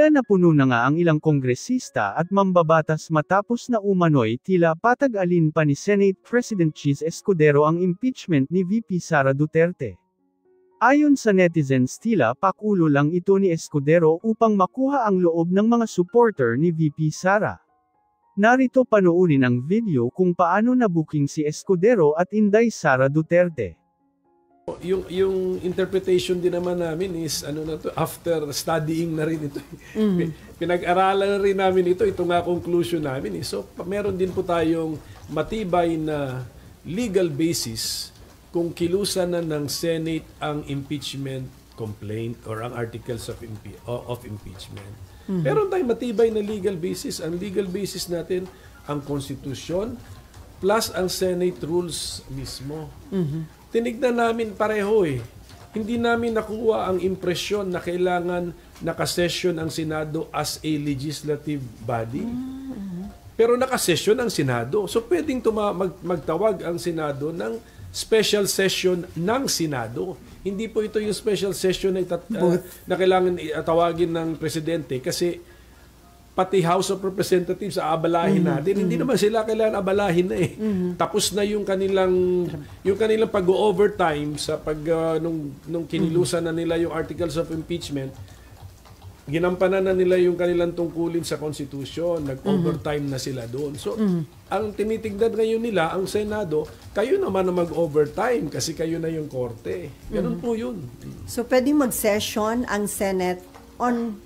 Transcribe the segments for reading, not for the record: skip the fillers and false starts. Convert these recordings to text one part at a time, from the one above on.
Tila napuno na nga ang ilang kongresista at mambabatas matapos na umano'y tila patag-alin pa ni Senate President Chis Escudero ang impeachment ni VP Sara Duterte. Ayon sa netizens tila pakulo lang ito ni Escudero upang makuha ang loob ng mga supporter ni VP Sara. Narito panoorin ang video kung paano nabuking si Escudero at Inday Sara Duterte. Yung interpretation din naman namin is after studying na rin ito. Pinag-aralan na rin namin ito nga conclusion namin. So meron din po tayong matibay na legal basis kung kilusan na ng Senate ang impeachment complaint or ang articles of impeachment. Meron tayong matibay na legal basis. Ang legal basis natin ang konstitusyon plus ang Senate rules mismo. Tinignan namin pareho eh. Hindi namin nakuha ang impresyon na kailangan nakasession ang Senado as a legislative body. Pero nakasession ang Senado. So pwedeng magtawag ang Senado ng special session ng Senado. Hindi po ito yung special session na kailangan tawagin ng Presidente kasi pati House of Representatives aabalahin natin. Hindi naman sila kailangan abalahin na eh. Tapos na yung kanilang pag-overtime sa nung kinilusan na nila yung articles of impeachment. Ginampanan na nila yung kanilang tungkulin sa Constitution. Nag-overtime na sila doon. So, ang tinitignan ngayon nila, ang Senado, kayo naman na mag-overtime kasi kayo na yung korte. Ganun po yun. So, pwedeng mag-session ang Senate on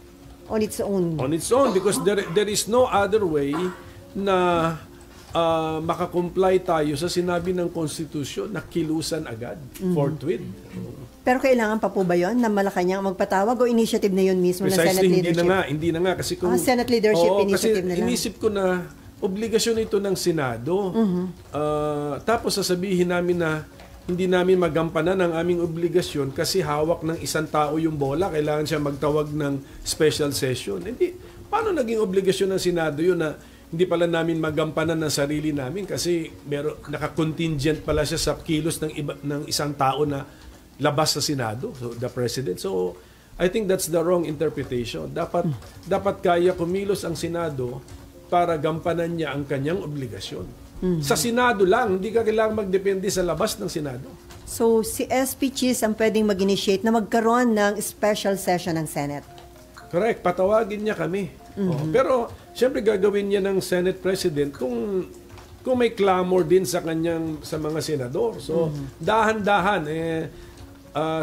its own. On its own, because there is no other way na makakomply tayo sa sinabi ng Constitution na kilusan agad, forthwith. Pero kailangan pa po ba yun na Malacanang magpatawag o initiative na yun mismo ng Senate leadership? Hindi na nga. Kasi kung, Senate leadership initiative na lang. Inisip ko na obligasyon ito ng Senado. Tapos sasabihin namin na hindi namin magampanan ang aming obligasyon kasi hawak ng isang tao yung bola. Kailangan siya magtawag ng special session. Hindi. Paano naging obligasyon ng Senado yun na hindi pala namin magampanan ng sarili namin kasi naka-contingent pala siya sa kilos ng isang tao na labas sa Senado, so the President. So, I think that's the wrong interpretation. Dapat kaya kumilos ang Senado para gampanan niya ang kanyang obligasyon. Sa Senado lang, hindi ka kailangang magdepende sa labas ng Senado. So, si SP Chis ang pwedeng mag-initiate na magkaroon ng special session ng Senate. Correct. Patawagin niya kami. Pero, siyempre gagawin niya ng Senate President kung may clamor din sa mga senador. So, dahan-dahan.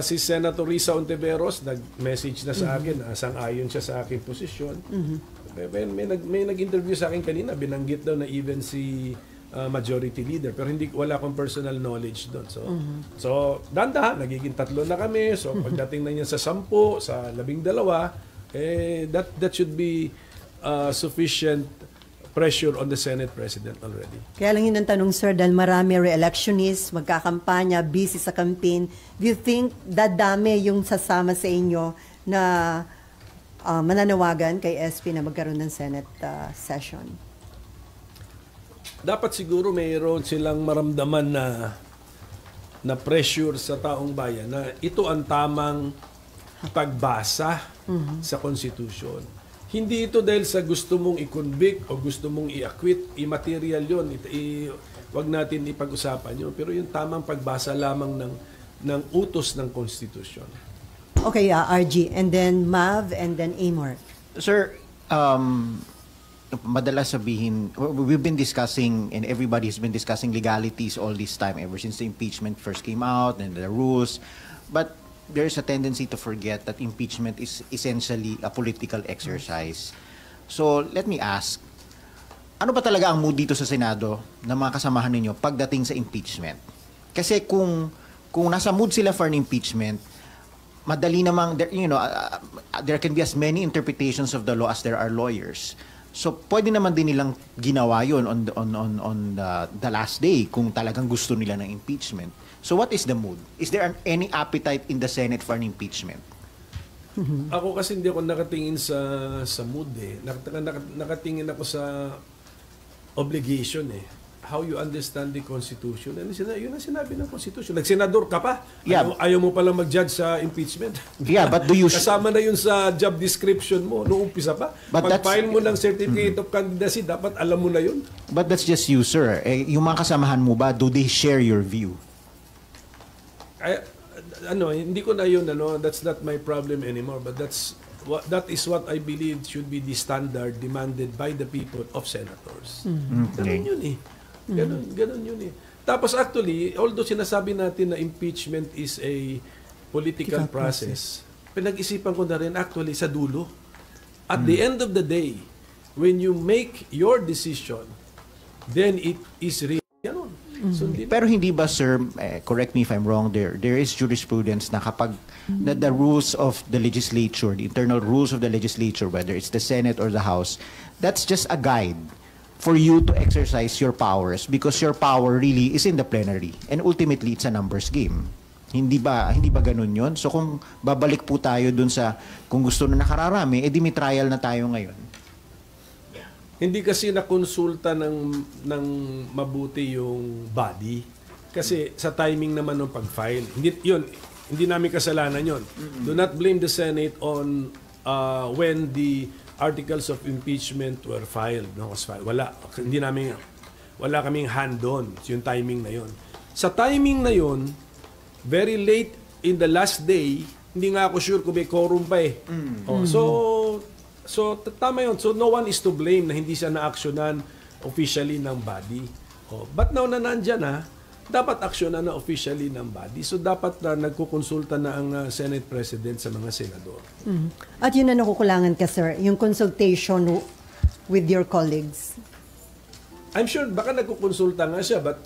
Si Senator Risa Ontiveros nag-message na sa akin, sang-ayon siya sa aking posisyon. May nag-interview sa akin kanina, binanggit daw na even si majority leader, pero wala akong personal knowledge doon. So dahan-dahan, nagiging 3 na kami. So pagdating na niya sa 10, sa 12, that should be sufficient pressure on the Senate President already. Kaya lang yun ang tanong, sir, dahil marami re-electionists, magkakampanya, busy sa campaign. Do you think dadami yung sasama sa inyo na mananawagan kay SP na magkaroon ng Senate session? Dapat siguro mayroon silang maramdaman na pressure sa taong bayan na ito ang tamang pagbasa sa Constitution. Hindi ito dahil sa gusto mong i-convict o gusto mong i-acquit, immaterial yun. Wag natin ipag-usapan yun. Pero yung tamang pagbasa lamang ng utos ng Constitution. Okay, RG, and then Mav, and then Amor. Sir, madalas sabihin, we've been discussing and everybody's been discussing legalities all this time ever since the impeachment first came out and the rules. But there's a tendency to forget that impeachment is essentially a political exercise. So, let me ask, ano ba talaga ang mood dito sa Senado ng mga kasamahan ninyo pagdating sa impeachment? Kasi kung nasa mood sila for an impeachment, madali namang, there can be as many interpretations of the law as there are lawyers. So, pwede naman din nilang ginawa yun on the last day kung talagang gusto nila ng impeachment. So, what is the mood? Is there any appetite in the Senate for an impeachment? Ako kasi hindi ako nakatingin sa mood eh. Nakatingin ako sa obligation eh. how you understand the Constitution. And yun ang sinabi ng Constitution. Nagsenador ka pa. Yeah. Ayaw mo palang mag-judge sa impeachment. Yeah, but do you... Kasama na yun sa job description mo noong umpisa pa. But Pag-file mo ng certificate of candidacy, dapat alam mo na yun. But that's just you, sir. Yung mga kasamahan mo ba, do they share your view? Hindi ko na yun, that's not my problem anymore. But that is what I believe should be the standard demanded by the people of senators. Ganun yun eh. Ganun yun eh. Tapos actually, although sinasabi natin na impeachment is a political process, pinag-isipan ko na rin actually sa dulo. At the end of the day, when you make your decision, then it is real. Ganun. So, Pero hindi ba, sir, correct me if I'm wrong, there is jurisprudence na kapag the rules of the legislature, the internal rules of the legislature, whether it's the Senate or the House, that's just a guide for you to exercise your powers because your power really is in the plenary and ultimately it's a numbers game. Hindi ba ganun yun? So kung babalik po tayo dun sa kung gusto na nakararami, edi may trial na tayo ngayon. Hindi kasi nakonsulta ng mabuti yung body. Kasi sa timing naman ng pag-file. Hindi namin kasalanan yun. Do not blame the Senate on when the articles of impeachment were filed. Wala kaming hand doon. Yung timing na yun. Sa timing na yun, very late in the last day, hindi nga ako sure kung may quorum pa eh. So, tama yun. So, no one is to blame na hindi siya na-actionan officially ng body. But now na nandyan na, dapat aksyonan na officially ng body. So, dapat nagkukonsulta na ang Senate President sa mga senador. At yun na nakukulangan ka, sir, yung consultation with your colleagues. I'm sure baka nagkukonsulta nga siya, but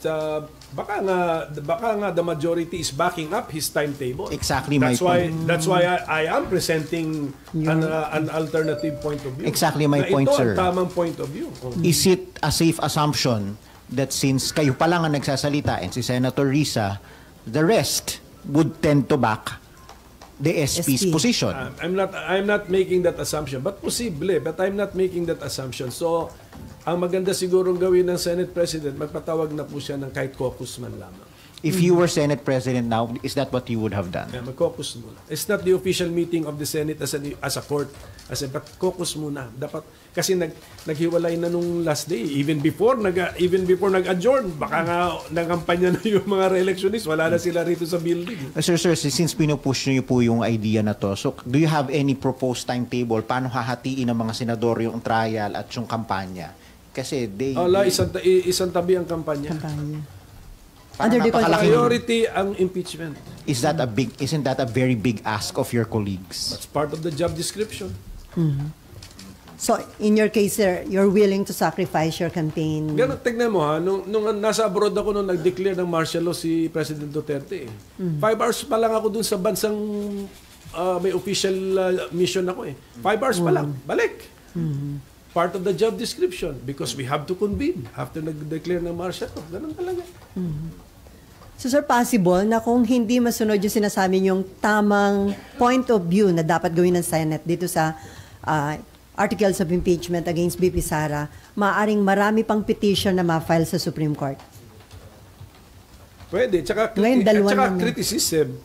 baka nga the majority is backing up his timetable. Exactly That's my why point. That's why I am presenting an alternative point of view. Exactly my point, ito sir. Ito ang tamang point of view. Is it a safe assumption that since kayo pa lang ang nagsasalita and si Senator Risa, the rest would tend to back the SP's position? I'm not making that assumption, but posible, but I'm not making that assumption. So, ang maganda sigurong gawin ng Senate President, magpatawag na po siya ng kahit caucus man lamang. If you were Senate President now, is that what you would have done? Yeah, mag-caucus muna. It's not the official meeting of the Senate as a court. But caucus muna. Dapat, kasi naghiwalay na nung last day. Even before nag-adjourn, baka nga nagampanya na yung mga re-electionists. Wala na sila rito sa building. Sir, since pinupush niyo po yung idea na to, so do you have any proposed timetable? Paano hahatiin ng mga senador yung trial at yung kampanya? Kasi isang tabi ang kampanya. Under the priority ang impeachment. Isn't that a very big ask of your colleagues? That's part of the job description. So, in your case, sir, you're willing to sacrifice your campaign? Ganun, tignan mo ha, nung nasa abroad ako nung nag-declare ng martial law si President Duterte. 5 hours pa lang ako dun sa bansang may official mission ako eh. 5 hours pa lang, balik. Part of the job description because we have to convene after nag-declare ng martial law. Ganun talaga. So, sir, possible na kung hindi masunod yung sinasabi yung tamang point of view na dapat gawin ng Senate dito sa articles of impeachment against BP Sara, maaaring marami pang petition na ma-file sa Supreme Court? Pwede. Tsaka criticism.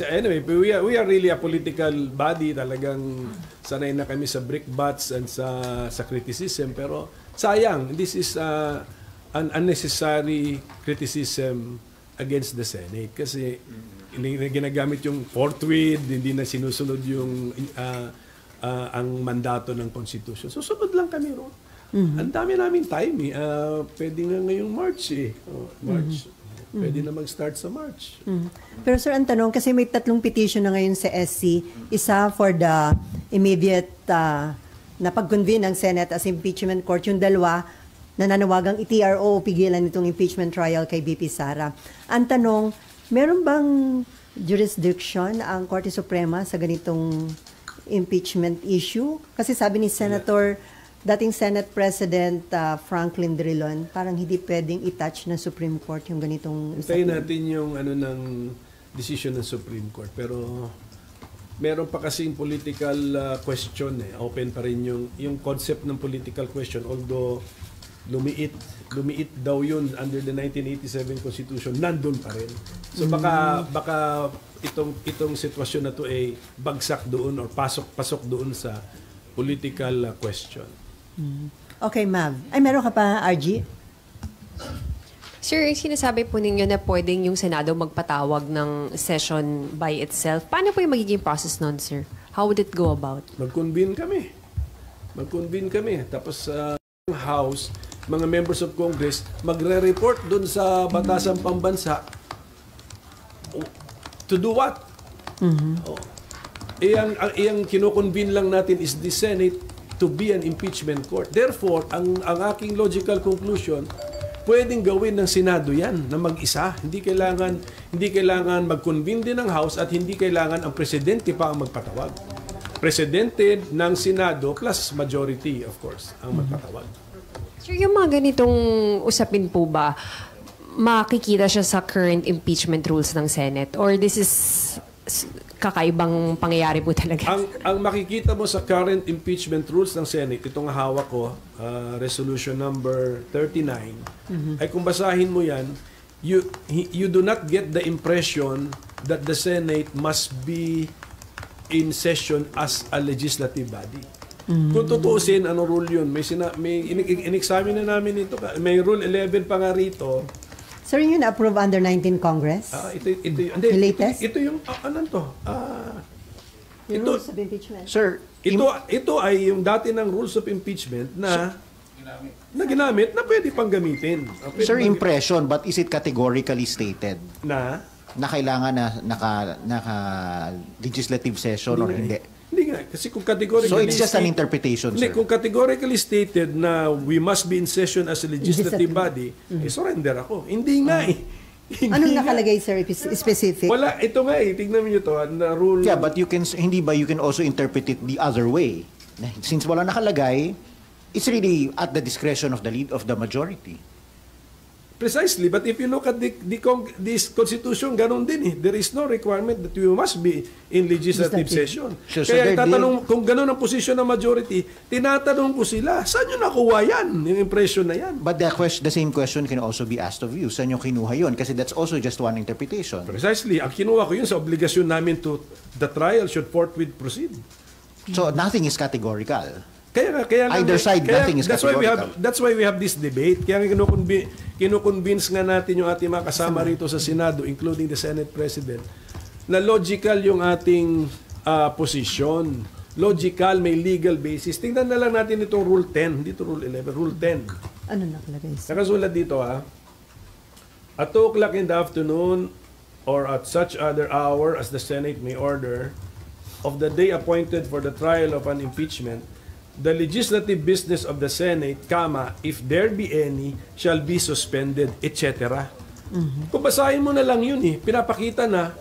Anyway, we are really a political body. Talagang sanay na kami sa brickbats and sa criticism. Pero sayang, this is an unnecessary criticism against the Senate. Kasi ginagamit yung forthwith, hindi na sinusunod yung ang mandato ng Constitution. Susunod lang kami ron. Ang dami namin time eh. Pwede nga ngayong March eh. March. Pwede na mag-start sa March. Pero sir, ang tanong, kasi may 3 petition na ngayon sa SC. Isa for the immediate na pag-convene ng Senate as impeachment court. Yung 2, nananawagang i-TRO o pigilan itong impeachment trial kay BP Sara. Ang tanong, meron bang jurisdiction ang Korte Suprema sa ganitong impeachment issue? Kasi sabi ni dating Senate President Franklin Drilon, parang hindi pwedeng i-touch ng Supreme Court yung ganitong... Hintayin natin yung ng decision ng Supreme Court. Pero meron pa kasing political question eh. Open pa rin yung concept ng political question. Although lumiit daw yun under the 1987 Constitution, nandun pa rin. So baka itong sitwasyon na to ay bagsak doon or pasok doon sa political question. Okay, ma'am. Ay, meron ka pa, RG? Sir, sinasabi po ninyo na pwedeng yung Senado magpatawag ng session by itself. Paano po yung magiging process nun, sir? How would it go about? Mag-convene kami. Tapos House, mga members of Congress, magre-report doon sa Batasang Pambansa. To do what? Ang kino-convene lang natin is the Senate to be an impeachment court. Therefore, ang aking logical conclusion, pwedeng gawin ng Senado yan na mag-isa. Hindi kailangan mag-convene din ng House at hindi kailangan ang presidente pa ang magpatawag. Presidente ng Senado plus majority, of course, ang magpatawag. Sir, yung mga ganitong usapin po ba, makikita siya sa current impeachment rules ng Senate? Or this is kakaibang pangyayari po talaga? Ang makikita mo sa current impeachment rules ng Senate, itong hawak ko, resolution number 39, ay kung basahin mo yan, you do not get the impression that the Senate must be in session as a legislative body. Kung tutuusin, ano rule yun? May in-examine na namin ito. May rule 11 pa nga rito. Sir, yun na-approve under 19 Congress? The latest? Ito yung, ano to? Yung rules of impeachment. Sir, Ito ay yung dati ng rules of impeachment na ginamit na pwede pang gamitin. sir, impression, but is it categorically stated Na? na kailangan naka legislative session or hindi? Hindi nga. Kasi kung categorically... So it's just an interpretation, Hindi, sir. kung categorically stated na we must be in session as a legislative body, surrender ako. Hindi nga eh. Anong nakalagay, sir, specific? Wala. Ito nga eh. Tignan mo nyo to. Na rule... Yeah, but you can also interpret it the other way. Since wala nakalagay, it's really at the discretion of the majority. Precisely, but if you look at this Constitution, ganun din eh. There is no requirement that you must be in legislative session. So Kaya kung ganun ang position ng majority, tinatanong ko sila, saan nyo nakuha yan? Yung impression na yan. But the same question can also be asked of you. Saan yung kinuha yun? Kasi that's also just one interpretation. Precisely. Ang kinuha ko yun sa obligasyon namin to the trial should forthwith proceed. So nothing is categorical. Kaya Either side, nothing is categorical. That's why we have this debate. Kaya kinukonvince nga natin yung ating mga kasama rito sa Senado, including the Senate President, na logical yung ating position. Logical, may legal basis. Tingnan na lang natin itong Rule 10. Dito Rule 11, Rule 10. Ano nakalagay, sir? Nakasulat dito at 2 o'clock in the afternoon or at such other hour as the Senate may order of the day appointed for the trial of an impeachment, the legislative business of the Senate, if there be any, shall be suspended, etc. Kung basahin mo na lang yun pinapakita na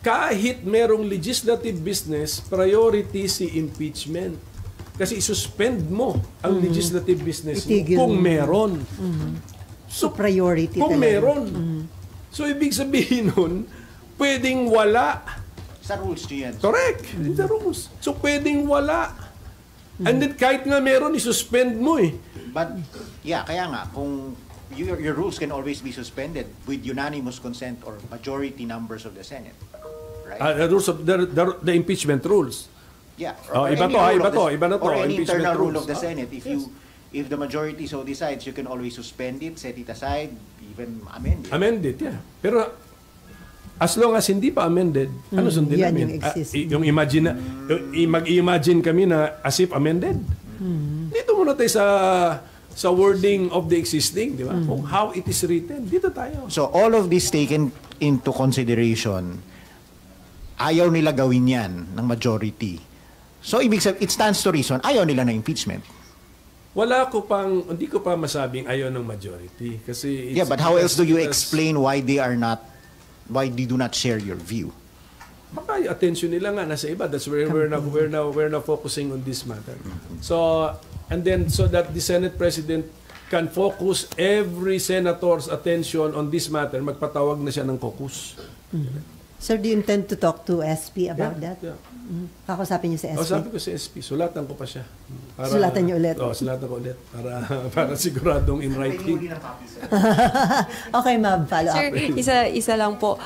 kahit merong legislative business, priority si impeachment. Kasi isuspend mo ang legislative business mo kung meron. So, priority kung talaga. meron. So, ibig sabihin nun, pwedeng wala. Sa rules nyo yan. Correct. In the rules. So, pwedeng wala. And then kahit nga meron, isuspend mo But, yeah, kaya nga, kung your rules can always be suspended with unanimous consent or majority numbers of the Senate. Right? The rules of the impeachment rules. Yeah. Iba na to. Or any Impeachment internal rule rules. of the Senate. If the majority so decides, you can always suspend it, set it aside, even amend it. Amend it, yeah. Pero as long as hindi pa amended, ano sundin yan namin? yung existing. Yung mag-imagine kami na as if amended. Dito muna tayo sa wording of the existing, di ba? Kung how it is written, dito tayo. So all of this taken into consideration, ayaw nila gawin yan ng majority. So ibig sabihin, it stands to reason, ayaw nila ng impeachment. Hindi ko pa masabing ayaw ng majority. Kasi Yeah, but how else do you explain why they do not share your view? Baka yung attention nila nga nasa iba. That's where we're now focusing on this matter. So, and then so that the Senate President can focus every senator's attention on this matter, magpatawag na siya ng caucus. Sir, do you intend to talk to SP about that? Yeah. Kakusapin niyo sa SP? Sabi ko sa SP, sulatan ko pa siya. Sulatan niyo ulit. Sulatan ko ulit. Para siguradong in writing. Okay, ma'am, follow up. Sir, isa lang po.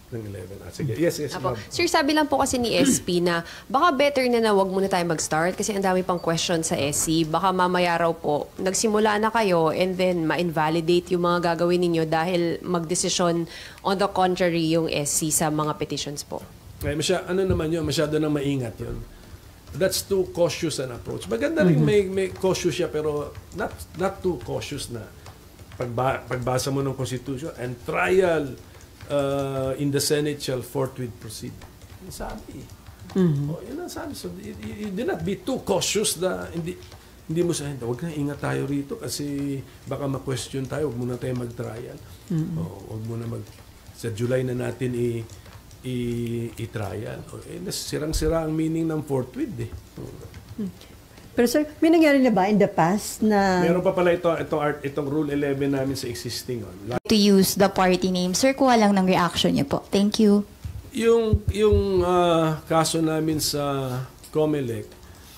Ng 11. Sige. Yes, Apo. ma'am. Sir, sabi lang po kasi ni SP na baka better na wag muna tayo mag-start kasi ang dami pang question sa SC. Baka mamaya raw po, nagsimula na kayo and then ma-invalidate yung mga gagawin ninyo dahil mag-desisyon on the contrary yung SC sa mga petitions po. Ano naman yun, masyado nang maingat yun. That's too cautious an approach. Maganda rin may cautious siya pero not too cautious na pagbasa mo ng Constitution and trial in the Senate shall forthwith proceed. Yung sabi. Yun ang sabi. So, you do not be too cautious na hindi mo sabihin, huwag na ingat tayo rito kasi baka ma-question tayo, huwag muna tayo mag-trial. Huwag muna sa July na natin i-trial. Sirang-sira ang meaning ng forthwith eh. Pero sir, may nangyari na ba in the past na... Meron pa pala itong Rule 11 namin sa existing. To use the party name. Sir, kuha lang ng reaction niyo po. Thank you. Yung kaso namin sa COMELEC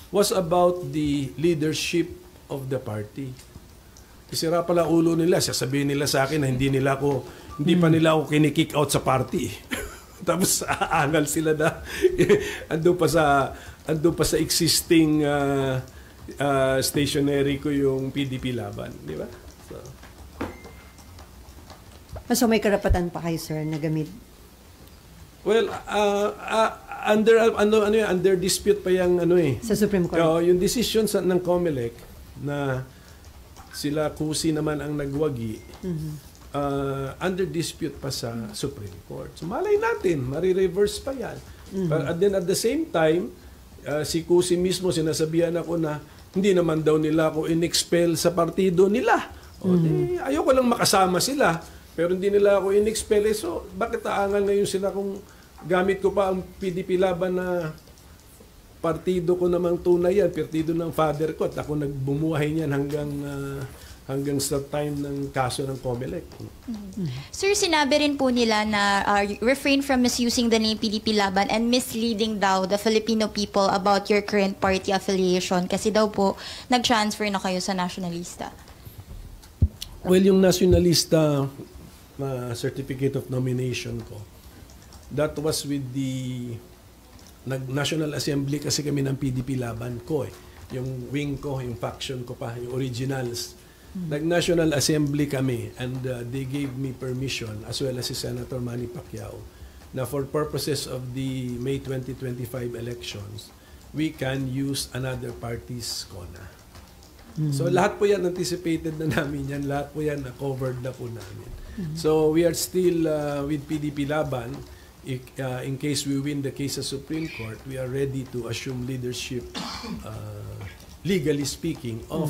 was about the leadership of the party. Isira pala ulo nila. Sasabihin nila sa akin na hindi pa nila ako kinikick out sa party. Tapos aangal sila na andun pa sa existing stationery ko yung PDP Laban, di ba? So may karapatan pa kayo, sir, na gamit? Well, under dispute pa yung Sa Supreme Court? Yung decision ng COMELEC na sila kusi naman ang nagwagi, under dispute pa sa Supreme Court. So malay natin, marireverse pa yan. But then at the same time, si Kusi mismo sinasabihan ako na hindi naman daw nila ako in-expel sa partido nila. Ayoko lang makasama sila, pero hindi nila ako in-expel. So bakit aangal ngayon sila kung gamit ko pa ang PDP Laban na partido ko namang tunay yan, partido ng father ko at ako nagbumuhay niyan hanggang sa time ng kaso ng COMELEC. Sir, sinabi rin po nila na refrain from misusing the name PDP Laban and misleading daw the Filipino people about your current party affiliation kasi daw po nag-transfer na kayo sa Nationalista. Well, yung Nationalista certificate of nomination ko, that was with the National Assembly kasi kami ng PDP Laban ko eh. Yung wing ko, yung faction ko pa, yung originals. Nag-National Assembly kami and they gave me permission as well as si Senator Manny Pacquiao na for purposes of the May 2025 elections, we can use another party's CONA. So lahat po yan anticipated na namin yan, lahat po yan covered na po namin. So we are still with PDP Laban. In case we win the case sa Supreme Court, we are ready to assume leadership legally speaking, of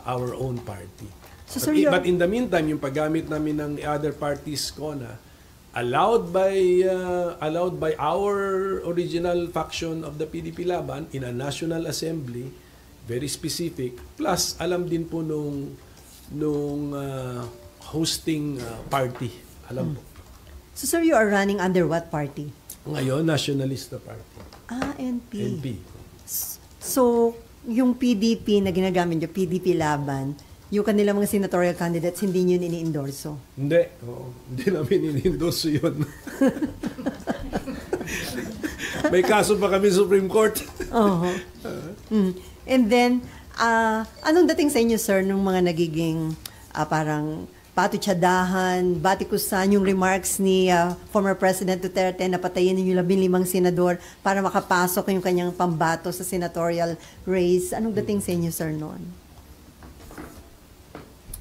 our own party. So, but in the meantime, yung paggamit namin ng other parties CONA, allowed by our original faction of the PDP Laban in a National Assembly, very specific, plus alam din po nung hosting party. Alam po. So sir, you are running under what party? Ngayon, Nationalista Party. NP. NP. So, yung PDP na ginagamit nyo, PDP Laban, yung kanilang mga senatorial candidates, hindi nyo ini-endorso? Hindi. Hindi namin ini-endorso yun. May kaso pa kami Supreme Court. And then, anong dating sa inyo, sir, nung mga nagiging parang patutsadahan, batikusan yung remarks ni former President Duterte na patayin yung 15 senador para makapasok yung kanyang pambato sa senatorial race. Anong dating sa inyo, sir, noon?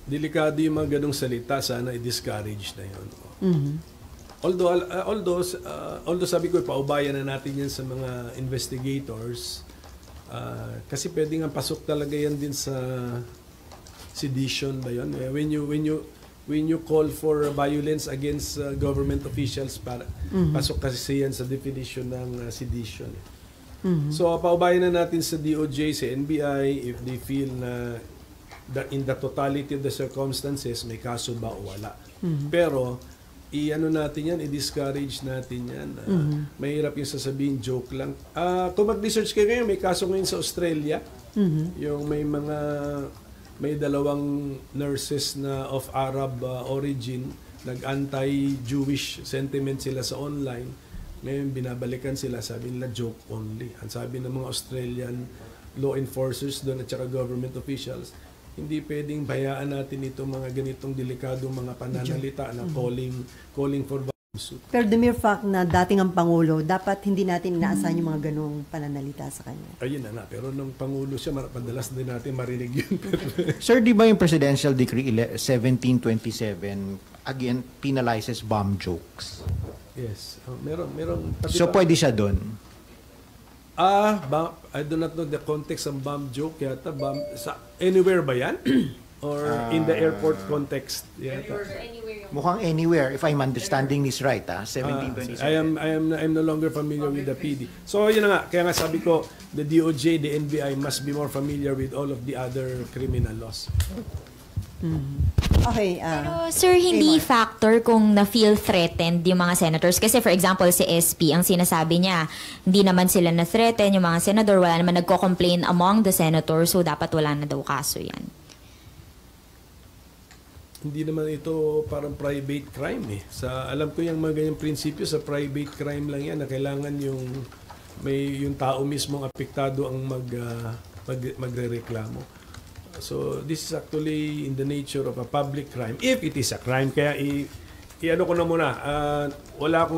Delikado yung mga ganong salita. Sana i-discourage na yun. Although sabi ko, paubayan na natin yan sa mga investigators kasi pwede nga pasok talaga yan din sa sedition ba yun? When you call for violence against government officials, pasok kasi yan sa definition ng sedition. So, paubayan na natin sa DOJ, sa NBI, if they feel na in the totality of the circumstances, may kaso ba o wala. Pero, i-ano natin yan, i-discourage natin yan. Mahirap yung sasabihin, joke lang. Kung mag-research kayo ngayon, may kaso ngayon sa Australia. Yung may dalawang nurses na of Arab origin, nag-anti-Jewish sentiment sila sa online. Ngayon, binabalikan sila, sabi nila, joke only. Ang sabi ng mga Australian law enforcers doon at saka government officials, hindi pwedeng bayaan natin itong mga ganitong delikadong mga pananalita na calling for violence suit. Pero the mere fact na dating ang Pangulo, dapat hindi natin inaasahan yung mga ganong pananalita sa kanya. Ayun na. Pero nung Pangulo siya, madalas din natin marinig yun. Sir, di ba yung Presidential Decree 1727 again penalizes bomb jokes? Yes. Meron. So pwede siya doon? I do not know the context ng bomb joke yata. Anywhere ba yan? Or in the airport context yata? Mukhang anywhere, if I'm understanding this right, 1727. I'm no longer familiar with the PD. So yun na nga, kaya nga sabi ko, the DOJ, the NBI must be more familiar with all of the other criminal laws. Okay. Pero sir, hindi factor kung na-feel threatened yung mga senators. Kasi for example, si SP, ang sinasabi niya, hindi naman sila na-threaten, yung mga senador, wala naman nagko-complain among the senators, so dapat wala na daw kaso yan. Hindi naman ito parang private crime eh. Alam ko yung mga ganyang prinsipyo sa private crime lang yan na kailangan yung tao mismo ang apektado ang magrereklamo. So this is actually in the nature of a public crime. If it is a crime, kaya i-ano ko na muna. Wala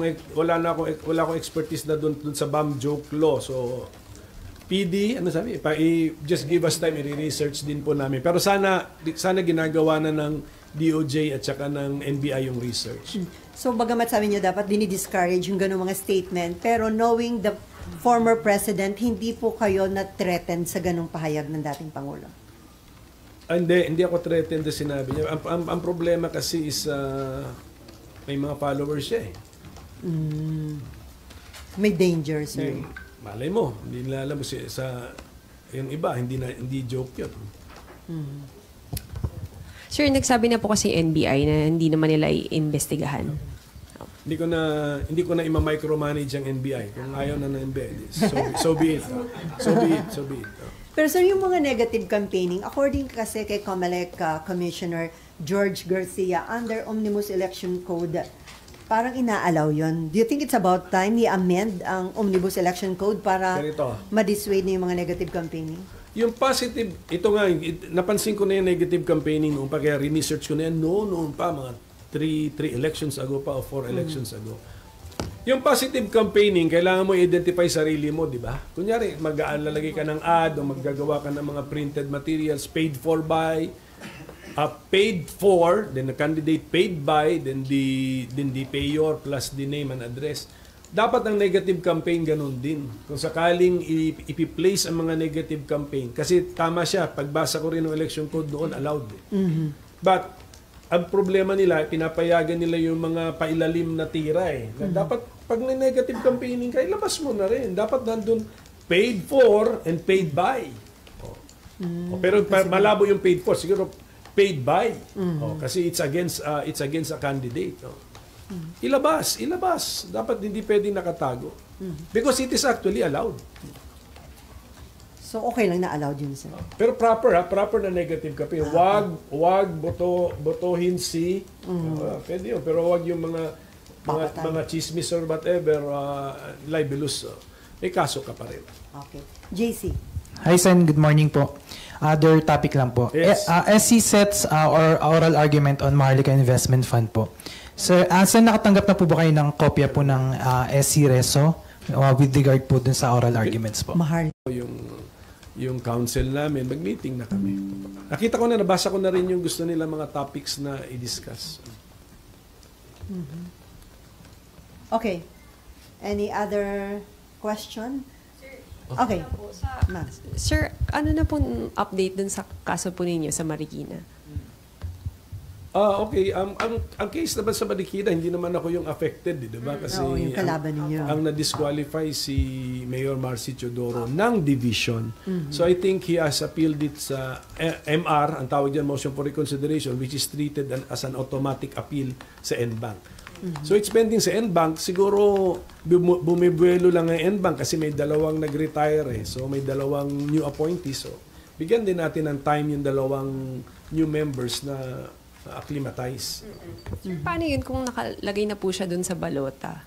akong expertise na doon sa bomb joke law. So PD, ano sabi? Just give us time, i-research din po namin. Pero sana ginagawa na ng DOJ at saka ng NBI yung research. So bagamat sabi niyo dapat dinidiscourage yung ganung mga statement, pero knowing the former president, hindi po kayo na-threatened sa ganung pahayag ng dating Pangulo? Hindi ako threatened na sinabi niya. Ang problema kasi is may mga followers siya eh. May danger, sir. Malay mo, hindi nila alam sa yung iba, hindi joke yun. Sir, nagsabi na po kasi NBI na hindi naman nila iimbestigahan. Hindi ko na ima-micromanage ang NBI. Kung ayaw na ng NBI, so be it. So be it. Pero sir, yung mga negative campaigning, according kasi kay COMELEC Commissioner George Garcia, under Omnibus Election Code, parang inaalaw yon. Do you think it's about time i-amend ang Omnibus Election Code para ma-dissuade na yung mga negative campaigning? Yung positive, ito nga, napansin ko na yung negative campaigning noon pa, kaya research ko na yan noon pa, mga 3 elections ago pa o 4 elections ago. Yung positive campaigning, kailangan mo i-identify sarili mo, di ba? Kunyari, mag-aalalagay ka ng ad o maggagawa ka ng mga printed materials, paid for, then the candidate paid by, then the payor plus the name and address. Dapat ang negative campaign ganun din. Kung sakaling ipi-place ang mga negative campaign, kasi tama siya, pagbasa ko rin ng election code noon, allowed. But ang problema nila, pinapayagan nila yung mga pailalim na tira eh. Dapat, pag may negative campaigning ka, ilabas mo na rin. Dapat nandun paid for and paid by. Pero malabo yung paid for. Siguro paid by. Kasi it's against a candidate. Ilabas. Dapat hindi pwedeng nakatago. Because it is actually allowed. So okay lang na allowed yun, sir. Pero proper na negative campaign. Wag botohin si pwede yun. Pero wag yung mga chismis or whatever, libelous. May kaso ka pa rin. Okay. JC. Hi, Sen. Good morning po. Other topic lang po. Yes. SC sets or oral argument on Maharlika Investment Fund po. Sir, Sen, nakatanggap na po ba kayo ng kopya po ng SC Reso with regard po dun sa oral arguments po? Mahal. Yung council namin, mag-meeting na kami. Nakita ko na, nabasa ko na rin yung gusto nila mga topics na i-discuss. Okay. Any other question? Okay. Ma'am. Sir, ano na pong update dun sa kaso po ninyo sa Marikina? Okay. Ang case naman sa Marikina, hindi naman ako yung affected, di ba? Kasi yung kalaban ninyo. ang na-disqualify si Mayor Marcy Teodoro ng division. So I think he has appealed it sa MR, ang tawag dyan, motion for reconsideration, which is treated as an automatic appeal sa NBank. So it's pending sa NBank. Siguro bumibuelo lang ang NBank kasi may dalawang nag-retire eh. So may dalawang new appointees. So bigyan din natin ng time yung dalawang new members na acclimatize. Sir, paano yun kung nakalagay na po siya dun sa balota?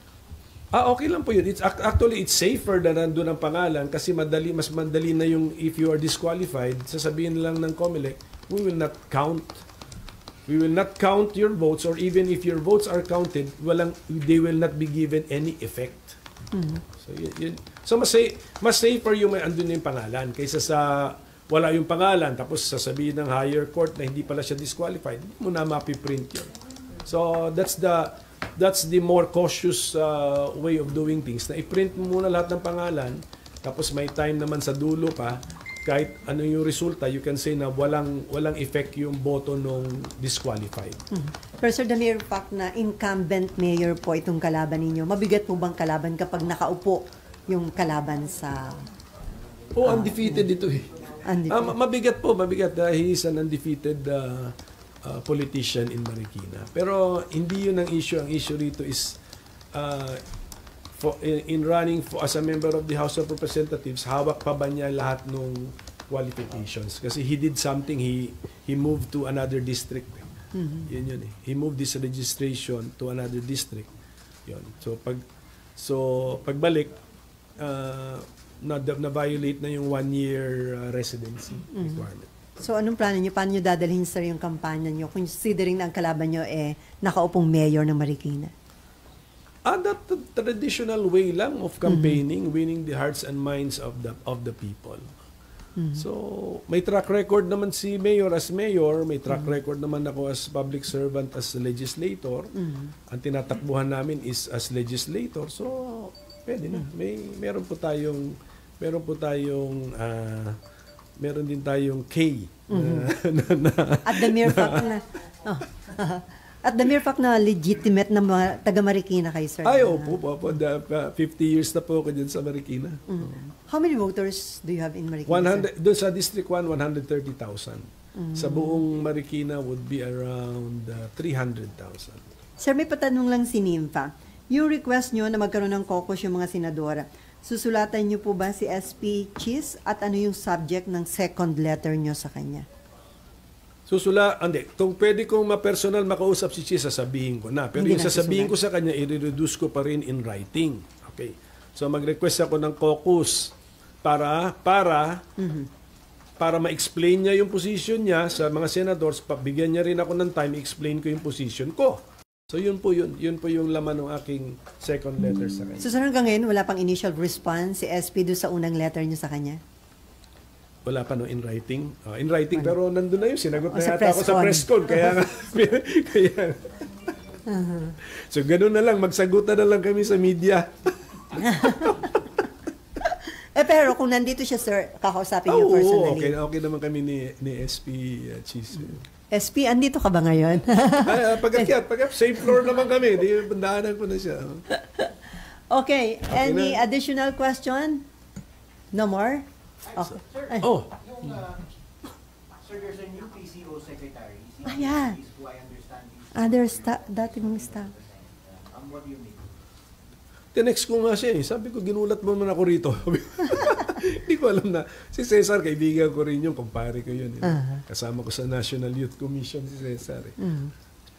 Okay lang po yun. Actually, it's safer na nandun ang pangalan kasi mas madali na yung if you are disqualified, sasabihin lang ng COMELEC, we will not count. We will not count your votes, or even if your votes are counted, they will not be given any effect. So, so mas safer yung may andun yung pangalan kaysa sa wala yung pangalan tapos sasabihin ng higher court na hindi pala siya disqualified. Hindi mo na mapiprint yun. So that's the more cautious way of doing things. Na i-print mo muna lahat ng pangalan tapos may time naman sa dulo pa kahit ano yung resulta, you can say na walang effect yung boto nung disqualified. Pero sir, the mere fact na incumbent mayor po itong kalaban ninyo, mabigat po bang kalaban kapag nakaupo yung kalaban sa... Undefeated ito eh. Undefeated. Mabigat dahil he is an undefeated politician in Marikina. Pero hindi yun ang issue. Ang issue rito is in running as a member of the House of Representatives, hawak pa ba niya lahat ng qualifications? Kasi he did something, he moved to another district. Yun eh. He moved this registration to another district. Yun. So pagbalik, na-violate na yung 1-year residency requirement. So anong plano niyo? Paano niyo dadalhin sir yung kampanya niyo considering na ang kalaban niyo nakaupong mayor ng Marikina? The traditional way lang of campaigning, winning the hearts and minds of the people. So, may track record naman si mayor as mayor, may track record naman ako as public servant, as legislator. Ang tinatakbuhan namin is as legislator. So, pwede na. Meron din tayong K At the mere fact na at the mere fact na legitimate na mga taga-Marikina kayo, sir. Opo. 50 years na po ako dyan sa Marikina. How many voters do you have in Marikina, 100, doon sa District 1, 130,000. Sa buong Marikina would be around 300,000. Sir, may patanong lang si Nympha. Yung request nyo na magkaroon ng caucus yung mga senadora, susulatan nyo po ba si SP Cheese at ano yung subject ng second letter nyo sa kanya? Kung pwede kong ma-personal makausap si Cheese, sasabihin ko na. Pero Hindi yung sasabihin ko sa kanya, i-reduce ko pa rin in writing. Okay. So mag-request ako ng caucus para ma-explain niya yung position niya sa mga senators, bigyan niya rin ako ng time i-explain ko yung position ko. So yun po yung laman ng aking second letter sa kanya. So sir, hanggang ngayon, wala pang initial response si SP doon sa unang letter niyo sa kanya? Wala pa in writing. In writing, pero nandun na yun. Sinagot na sa yata ako sa press con. Kaya So ganun na lang. Magsagutan na lang kami sa media. Pero kung nandito siya, sir, kakausapin niyo personally. Okay naman kami ni SP Cheese. SP, andito ka ba ngayon? Pag-akyat, same floor naman kami. Di bandaanan ko na siya. Okay. Any additional question? No more? Okay. Sir, there's a new PCO secretary. Yeah. Who I understand is Other staff, dati mong staff. what do you mean? Tinext ko nga siya eh. Sabi ko, ginulat mo naman ako rito. Hindi ko alam na. Si Cesar, kaibigan ko rin yun. Kumpare ko yun. Kasama ko sa National Youth Commission si Cesar.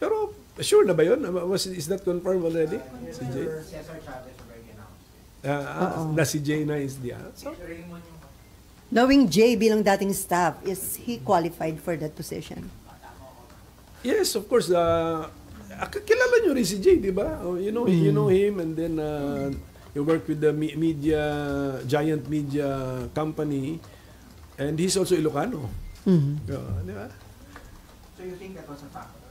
Pero, sure na ba yun? Is that confirmed already? Si Jay? Cesar Chavez already announced. Na si Jay na is the answer. Knowing Jay bilang dating staff, is he qualified for that position? Yes, of course. Kilala nyo rin si Jay, di ba? You know him, and then you work with the giant media company, and he's also Ilocano. Di ba? So you think that was a factor?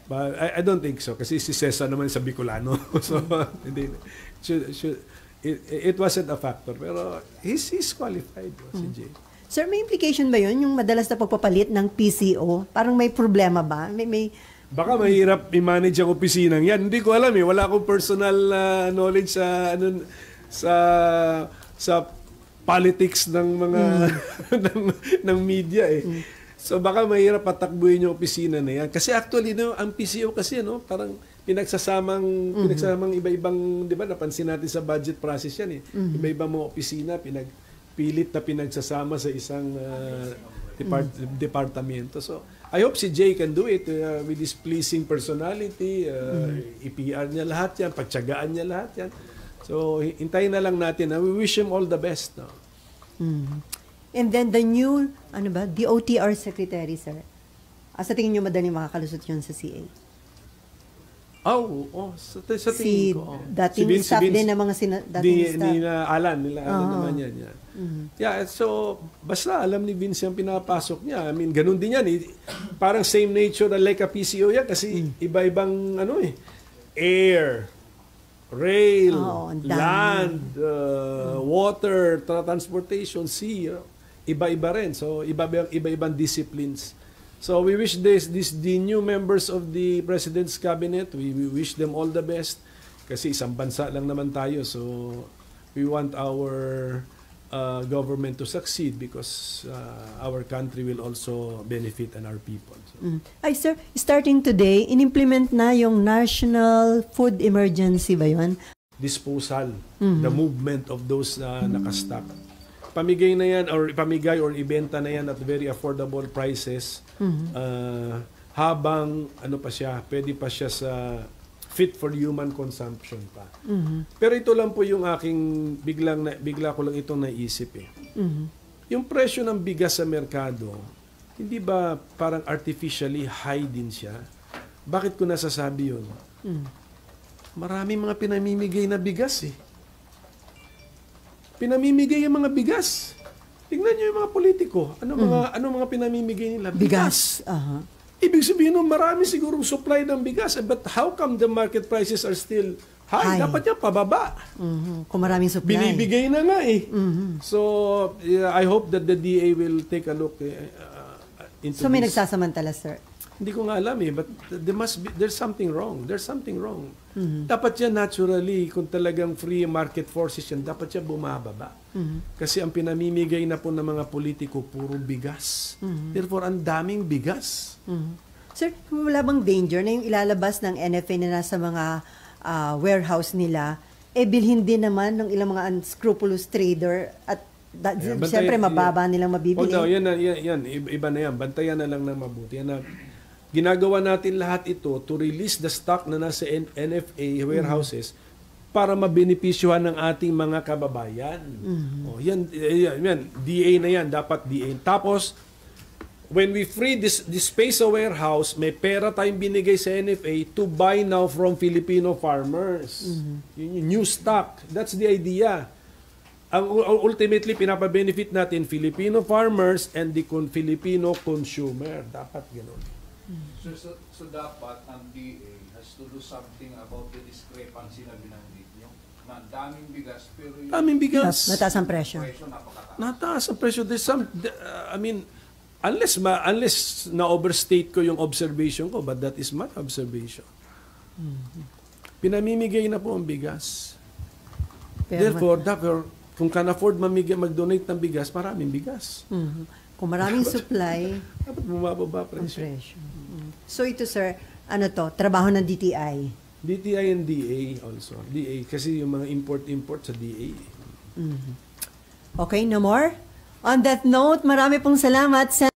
But I don't think so, kasi si Cesar naman sa Bicolano. So, hindi. It wasn't a factor, pero he's qualified, si Jay. Sir, may implication ba yun? Yung madalas na pagpapalit ng PCO? Parang may problema ba? Baka mahirap i-manage ang opisinang yan. Hindi ko alam eh. Wala akong personal knowledge sa politics ng mga ng media eh. So baka mahirap patakbuhin yung opisina na yan. Kasi actually, no, ang PCO kasi, no, parang pinagsasamang iba-ibang, di ba, napansin natin sa budget process yan eh. Iba-ibang mga opisina, pilit na pinagsasama sa isang departamento. So, I hope si Jay can do it with his pleasing personality, i-PR niya lahat yan, pagtsagaan niya lahat yan. So, hintayin na lang natin. We wish him all the best. No? And then the new, DOTR Secretary, sir. Sa tingin nyo madaling makakalusot yun sa CA? Sa tingin ko. Dating staff din ng mga dating staff. Nila Alan naman yan. Yeah, so, basta alam ni Vince yung pinapasok niya. I mean, ganun din yan. Parang same nature like a PCO yan kasi iba-ibang, air, rail, land, water, transportation, sea, iba-iba rin. So, iba-ibang disciplines. So, we wish the new members of the President's Cabinet, we wish them all the best. Kasi isang bansa lang naman tayo. So, we want our government to succeed because our country will also benefit and our people. So. Ay, sir, starting today, in-implement na yung National Food Emergency ba yun? Disposal, the movement of those nakastock. Pamigay na yan or ipamigay or ibenta na yan at very affordable prices habang pwede pa siya sa fit for human consumption pa. Pero ito lang po yung aking bigla ko lang itong naisip eh. Yung presyo ng bigas sa merkado, hindi ba parang artificially high din siya? Bakit ko nasasabi yun? Maraming mga pinamimigay na bigas eh. Pinamimigay yung mga bigas. Tingnan niyo yung mga politiko. Ano mga pinamimigay nila? Bigas. Ibig sabihin, marami sigurong supply ng bigas. But how come the market prices are still high? Dapat yan pababa. Kung maraming supply. Binibigay na nga eh. So, I hope that the DA will take a look into So, may nagsasamantala, sir? Hindi ko nga alam eh, but there's something wrong. There's something wrong. Dapat yan naturally, kung talagang free market forces yan, dapat yan bumababa. Kasi ang pinamimigay na po ng mga politiko, puro bigas. Therefore, ang daming bigas. Sir, wala bang danger na yung ilalabas ng NFA na nasa mga warehouse nila, bilhin din naman ng ilang mga unscrupulous trader at siyempre mababa nilang mabibili? Yan. Iba na yan. Bantayan na lang ng mabuti. Yan na. Ginagawa natin lahat ito to release the stock na nasa NFA warehouses para mabenepisyuhan ng ating mga kababayan. Yan, DA na yan, dapat DA. Tapos, when we free this space sa warehouse, may pera tayong binigay sa NFA to buy now from Filipino farmers. Yung new stock. That's the idea. Ultimately, pinapabenefit natin Filipino farmers and the Filipino consumer. Dapat gano'n. So dapat ang DA has to do something about the discrepancy na binanggit nyo. Na daming bigas, pero yung... Daming bigas. Nataas ang presyo. Nataas ang presyo. There's some, unless na-overstate ko yung observation ko, but that is my observation. Pinamimigay na po ang bigas. Therefore, kung can afford mag-donate ng bigas, maraming bigas. Kung maraming supply, dapat bumababa ang presyo. presyo. So ito, sir, trabaho ng DTI? DTI and DA also. DA, kasi yung mga import sa DA. Okay, no more? On that note, marami pong salamat sa